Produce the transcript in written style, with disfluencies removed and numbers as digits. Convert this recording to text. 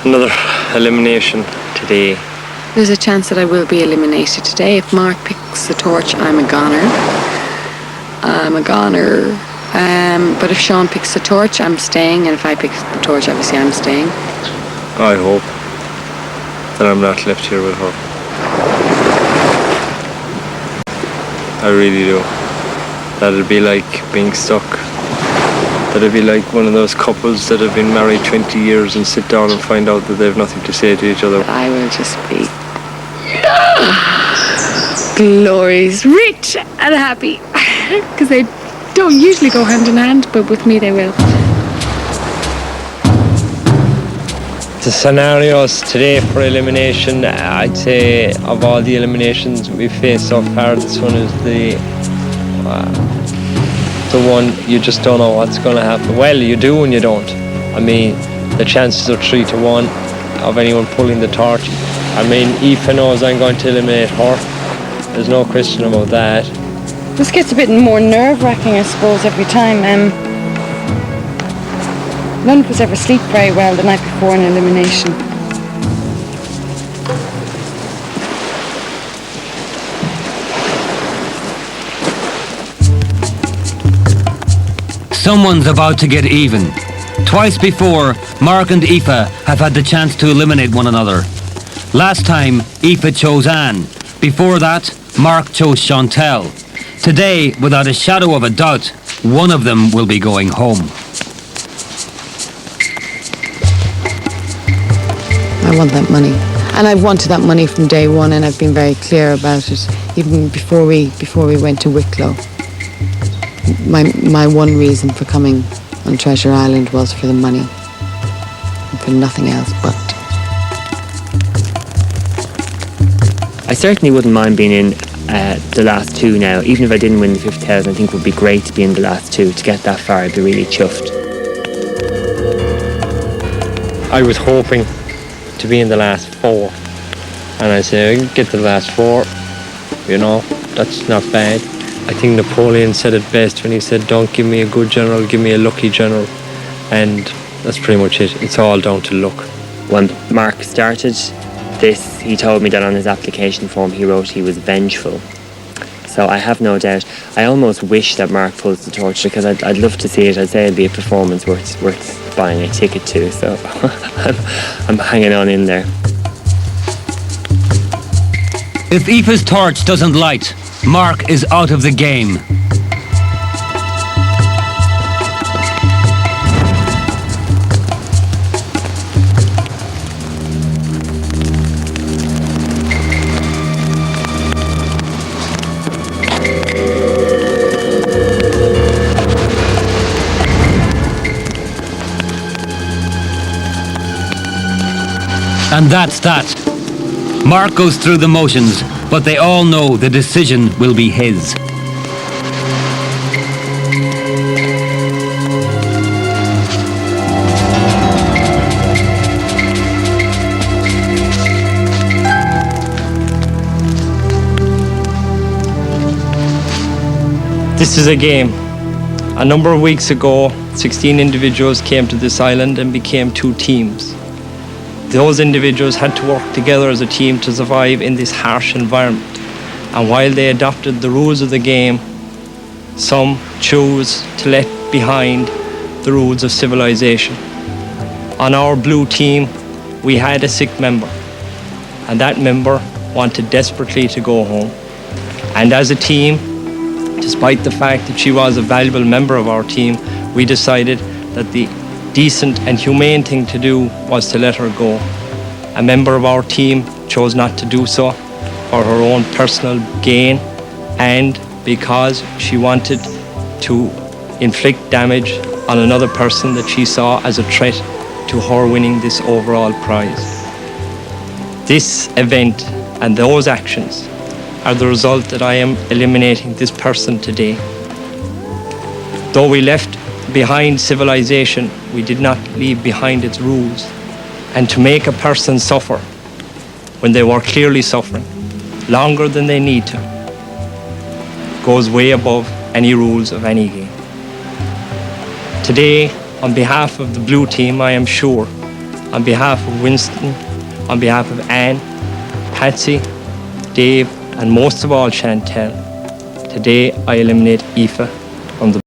Another elimination today. There's a chance that I will be eliminated today. If Mark picks the torch, I'm a goner. But if Sean picks the torch, I'm staying. And if I pick the torch, obviously I'm staying. I hope that I'm not left here with her. I really do. That'd be like being stuck. That'd be like one of those couples that have been married 20 years and sit down and find out that they have nothing to say to each other. I will just be glorious, rich and happy. Because they don't usually go hand in hand, but with me they will. The scenarios today for elimination, I'd say of all the eliminations we've faced so far, this one is the one you just don't know what's going to happen. Well, you do and you don't. I mean, the chances are 3-1 of anyone pulling the torch. I mean, Aoife knows I'm going to eliminate her. There's no question about that. This gets a bit more nerve-wracking, I suppose, every time. None of us ever sleep very well the night before an elimination. Someone's about to get even. Twice before, Mark and Aoife have had the chance to eliminate one another. Last time, Aoife chose Anne. Before that, Mark chose Chantal. Today, without a shadow of a doubt, one of them will be going home. I want that money. And I've wanted that money from day one, and I've been very clear about it, even before we went to Wicklow. My one reason for coming on Treasure Island was for the money, and for nothing else but. I certainly wouldn't mind being in the last two now. Even if I didn't win the 50,000, I think it would be great to be in the last two. To get that far, I'd be really chuffed. I was hoping to be in the last four, and I say, get to the last four, you know, that's not bad. I think Napoleon said it best when he said, don't give me a good general, give me a lucky general. And that's pretty much it. It's all down to luck. When Mark started this, he told me that on his application form he wrote he was vengeful. So I have no doubt. I almost wish that Mark pulls the torch, because I'd love to see it. I'd say it'd be a performance worth buying a ticket to. So I'm hanging on in there. If Aoife's torch doesn't light, Mark is out of the game. And that's that. Mark goes through the motions, but they all know the decision will be his. This is a game. A number of weeks ago, 16 individuals came to this island and became two teams. Those individuals had to work together as a team to survive in this harsh environment. And while they adopted the rules of the game, some chose to let behind the rules of civilization. On our blue team, we had a sick member, and that member wanted desperately to go home. And as a team, despite the fact that she was a valuable member of our team, we decided that the decent and humane thing to do was to let her go. A member of our team chose not to do so for her own personal gain, and because she wanted to inflict damage on another person that she saw as a threat to her winning this overall prize. This event and those actions are the result that I am eliminating this person today. Though we left behind civilization, we did not leave behind its rules. And to make a person suffer when they were clearly suffering longer than they need to goes way above any rules of any game. Today, on behalf of the blue team, I am sure on behalf of Winston, on behalf of Anne, Patsy, Dave, and most of all Chantel, today I eliminate Aoife from the